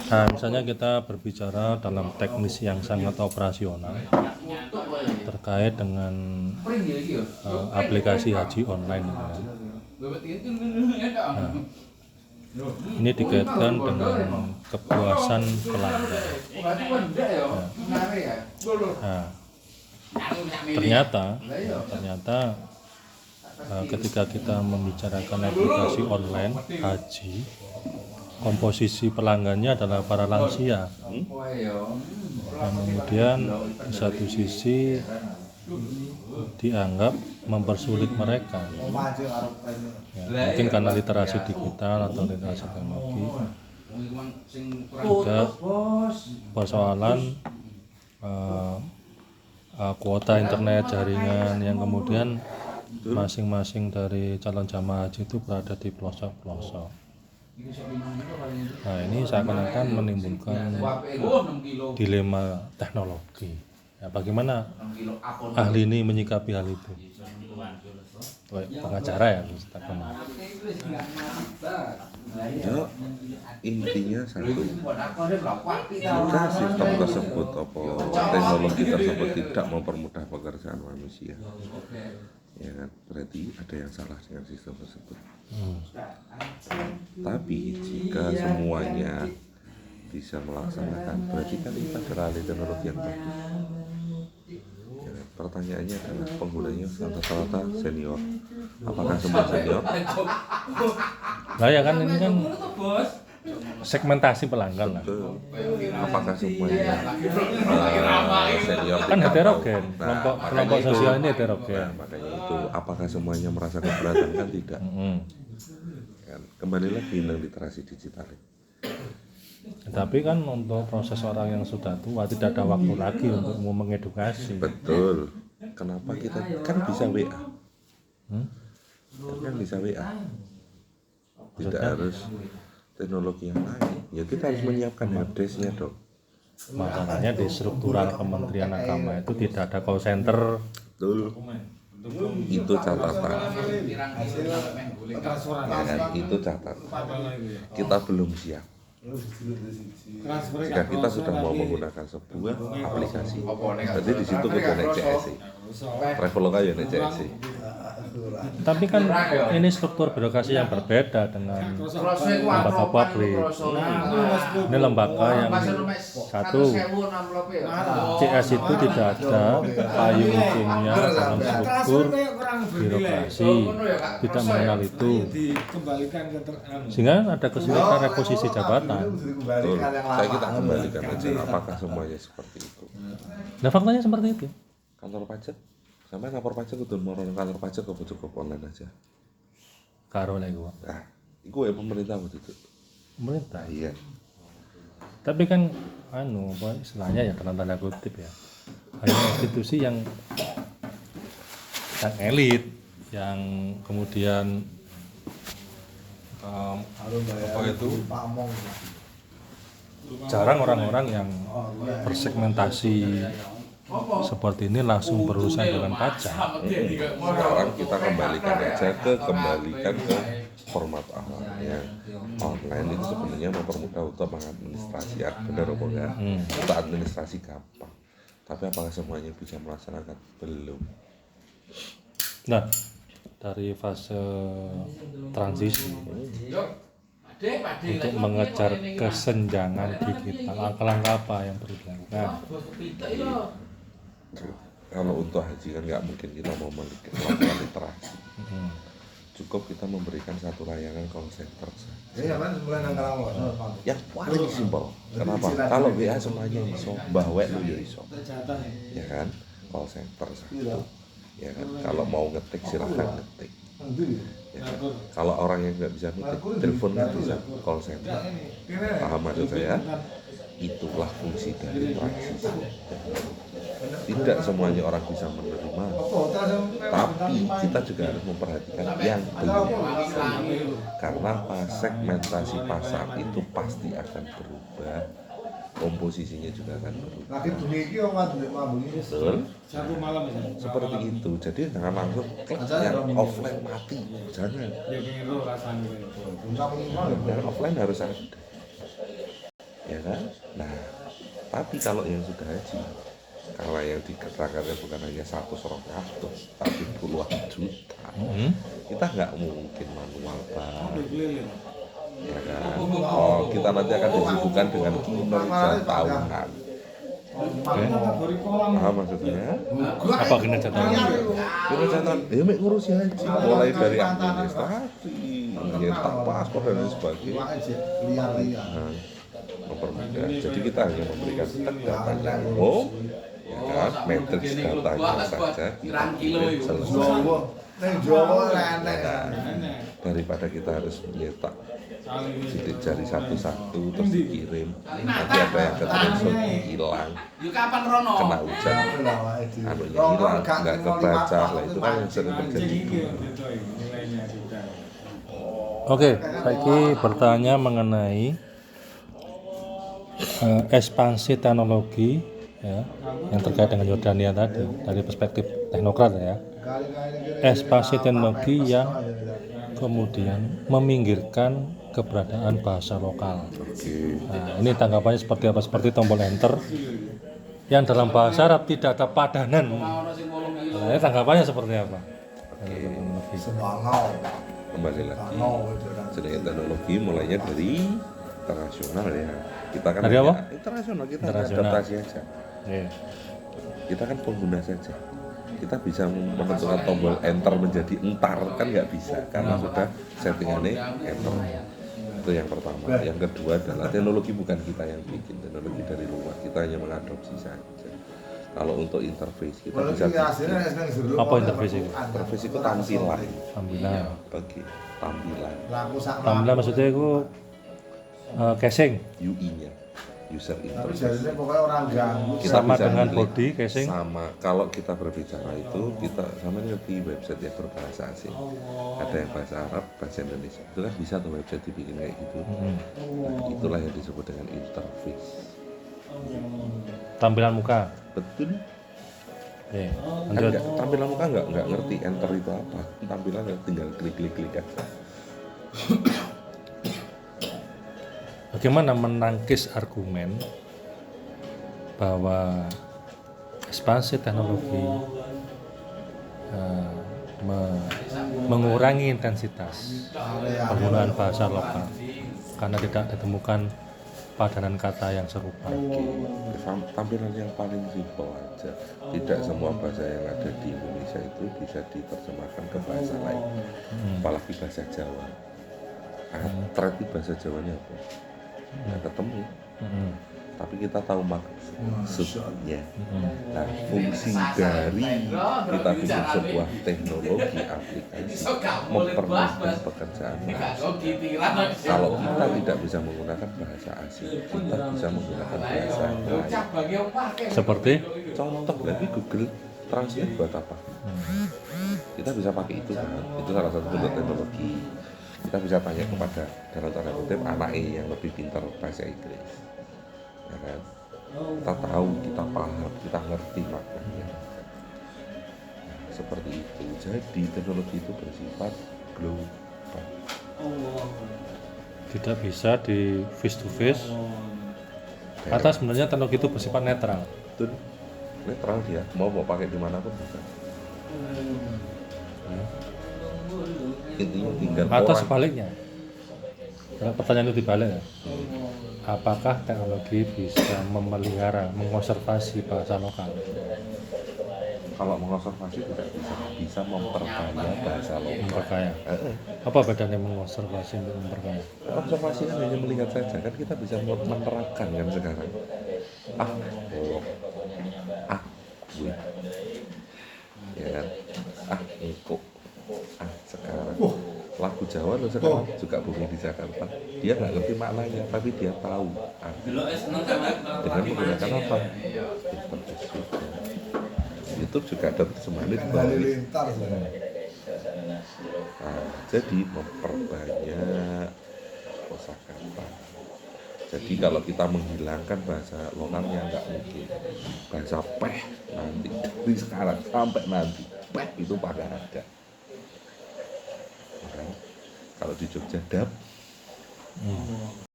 Nah, misalnya kita berbicara dalam teknis yang sangat operasional terkait dengan aplikasi haji online. Nah, ini dikaitkan dengan kepuasan pelanggan. Nah, ternyata ketika kita membicarakan aplikasi online haji, komposisi pelanggannya adalah para lansia. Dan kemudian di satu sisi dianggap mempersulit mereka. Ya, mungkin karena literasi digital atau literasi teknologi. Juga persoalan kuota internet jaringan yang kemudian masing-masing dari calon jamaah haji itu berada di pelosok-pelosok. Nah, ini seakan-akan menimbulkan dilema teknologi. Ya, bagaimana ahli ini menyikapi hal itu? Pengacara ya, Ustaz. Ya, intinya satu, jika sistem tersebut atau teknologi tersebut tidak mempermudah pekerjaan manusia, ya kan, berarti ada yang salah dengan sistem tersebut. Tapi jika semuanya bisa melaksanakan, berarti kan kita beralih teknologi yang bagus. Ya, pertanyaannya adalah penggunanya rata-rata senior. Apakah semua senior? Nah ya kan ini kan segmentasi pelanggan lah. Apakah semuanya senior? Kan heterogen, kelompok sosial ini heterogen. Nah, makanya itu, apakah semuanya merasa keberatan? Kan tidak. Kan, kembali lagi dengan literasi digital. Tapi kan untuk proses orang yang sudah tua tidak ada waktu lagi untuk mengedukasi. Betul. Kenapa kita kan bisa WA? Kan bisa WA. Tidak harus teknologi yang lain. Ya kita harus menyiapkan helpdesk-nya dong. Masalahnya di struktural Kementerian Agama itu tidak ada call center. Betul. Itu catatan. Ya kan? Itu catatan. Kita belum siap. Jika kita sudah mau menggunakan sebuah aplikasi, berarti di situ kita naik CSI. Traveloka ya naik CSI. Tapi kan ini struktur birokrasi yang berbeda dengan lembaga publik. Ini lembaga yang satu, CS itu tidak ada payung hukumnya dalam struktur birokrasi, tidak mengenal itu, sehingga ada kesulitan reposisi jabatan. Betul. Saya kita kembalikan aja, apakah semuanya seperti itu? Nah, faktanya seperti itu. Kantor pajak, sampai lapor pajak udah mau kantor pajak cukup online aja. Karo lagi gua. Nah, itu ya pemerintah waktu itu. Pemerintah. Iya. Tapi kan apa istilahnya ya dalam tanda kutip ya. Hanya institusi yang elit, yang kemudian apa itu jarang orang-orang yang bersegmentasi seperti ini langsung berurusan dengan pajak. Sekarang kita kembalikan ke format awalnya. Online itu sebenarnya mempermudah untuk mengadministrasi, benar apa enggak? Untuk administrasi gampang. Tapi apakah semuanya bisa melaksanakan? Belum. Nah, dari fase transisi untuk mengejar kesenjangan digital, langkah-langkah apa yang perlu dilakukan? Kalau untuk haji kan nggak mungkin kita mau melakukan literasi. Cukup kita memberikan satu layanan call center saja. Yang paling simpel. Kenapa? Kalau WA semuanya iso, bahwa lu ya iso. Ya kan? Call center satu. Ya kan? Kalau mau ngetik silahkan ngetik. Ya kan? Kalau orang yang nggak bisa ngetik, telepon bisa call center. Paham maksud saya? Itulah fungsi dari transisi. Tidak semuanya orang bisa menerima, tapi kita juga harus memperhatikan yang belum bisa. Karena segmentasi pasar itu pasti akan berubah. komposisinya juga akan berubah. Lagi bunyi iki omah bunyi. Betul. Satu malam ya. Seperti itu. Jadi jangan langsung yang offline mati. Jangan. Ya pengen lo rasanya. Yang offline harus ada. Ya kan? Nah, tapi kalau yang sudah haji, kalau yang dikatakannya bukan hanya 100 tapi puluhan juta, kita nggak mungkin manual banget. Ya kan? Oh, kita nanti akan disibukkan dengan kinerja tahunan. Paham maksudnya? Apa kinerja tahunan? Kinerja tahunan, ya mek ngurusi haji, mulai dari administrasi, nyetak paspor dan lain sebagainya. Nah, mempermudah. Jadi kita hanya memberikan datanya umum, ya kan? Matriks datanya saja kita selesai. Daripada kita harus menyetak sidik jari satu-satu terus dikirim, nanti ada yang ketransfer hilang, kena hujan, anunya hilang, nggak kebaca, lah itu kan yang sering terjadi. Oke, saya bertanya mengenai ekspansi teknologi ya, yang terkait dengan Yordania tadi dari perspektif teknokrat ya. Ekspansi teknologi yang kemudian meminggirkan keberadaan bahasa lokal. Nah, ini tanggapannya seperti apa? Seperti tombol enter yang dalam bahasa Arab tidak ada padanan. Nah, ini tanggapannya seperti apa? Kembali lagi, sedangkan teknologi mulainya dari internasional ya. Kita kan dari apa? Internasional, kita adaptasi aja. Yeah. Kita kan pengguna saja. Kita bisa menentukan tombol enter menjadi entar kan nggak bisa karena sudah settingannya enter. Itu yang pertama. Yang kedua adalah teknologi bukan kita yang bikin, teknologi dari luar, kita hanya mengadopsi saja. Kalau untuk interface kita bisa bikin. Apa interface itu? Interface itu tampilan. Bagi tampilan. Tampilan maksudnya itu casing. UI-nya. User interface. Kita sama dengan body casing. Sama. Kalau kita berbicara itu kita sama seperti website yang berbahasa asing. Ada yang bahasa Arab, bahasa Indonesia. Itu kan bisa tuh website dibikin kayak gitu. Nah, itulah yang disebut dengan interface. Tampilan muka. Betul. Oke. Kan tampilan muka nggak ngerti enter itu apa. Tampilan tinggal klik aja. Bagaimana menangkis argumen bahwa ekspansi teknologi mengurangi intensitas penggunaan bahasa lokal karena tidak ditemukan padanan kata yang serupa. Tampilan yang paling simpel aja. Tidak semua bahasa yang ada di Indonesia itu bisa diterjemahkan ke bahasa lain. Apalagi bahasa Jawa. Atret bahasa Jawanya apa? Nggak ketemu. Tapi kita tahu maksudnya. Nah, fungsi dari kita bikin sebuah teknologi aplikasi mempermudah pekerjaan. Kalau kita tidak bisa menggunakan bahasa asing, kita bisa menggunakan bahasa lain. Seperti Contoh lagi Google Translate buat apa? Kita bisa pakai itu kan? Itu salah satu bentuk teknologi. Kita bisa tanya kepada dalam tanda kutip anaknya yang lebih pintar bahasa Inggris, ya kan? Kita tahu, kita paham, kita ngerti maknanya. Nah, seperti itu. Jadi teknologi itu bersifat global. tidak bisa di face to face atau sebenarnya teknologi itu bersifat netral. Itu netral dia, mau pakai dimanapun bisa. Intinya tinggal Atau orang. sebaliknya, pertanyaan itu dibalik ya. Apakah teknologi bisa memelihara, mengonservasi bahasa lokal? Kalau mengonservasi tidak bisa memperkaya bahasa lokal. Memperkaya. Apa bedanya mengonservasi dan memperkaya? Konservasi kan hanya melihat saja, kan kita bisa menerapkan kan sekarang. Gue, ya kan? Engkau. Sekarang lagu Jawa lo sekarang juga booming di Jakarta. Dia nggak ngerti maknanya, tapi dia tahu dengan menggunakan apa? YouTube juga ada terjemahan di bawah. Jadi memperbanyak kosakata, Jadi kalau kita menghilangkan bahasa lokalnya nggak mungkin. Bahasa peh nanti dari sekarang sampai nanti peh itu pada ada. Kalau di Jogja dap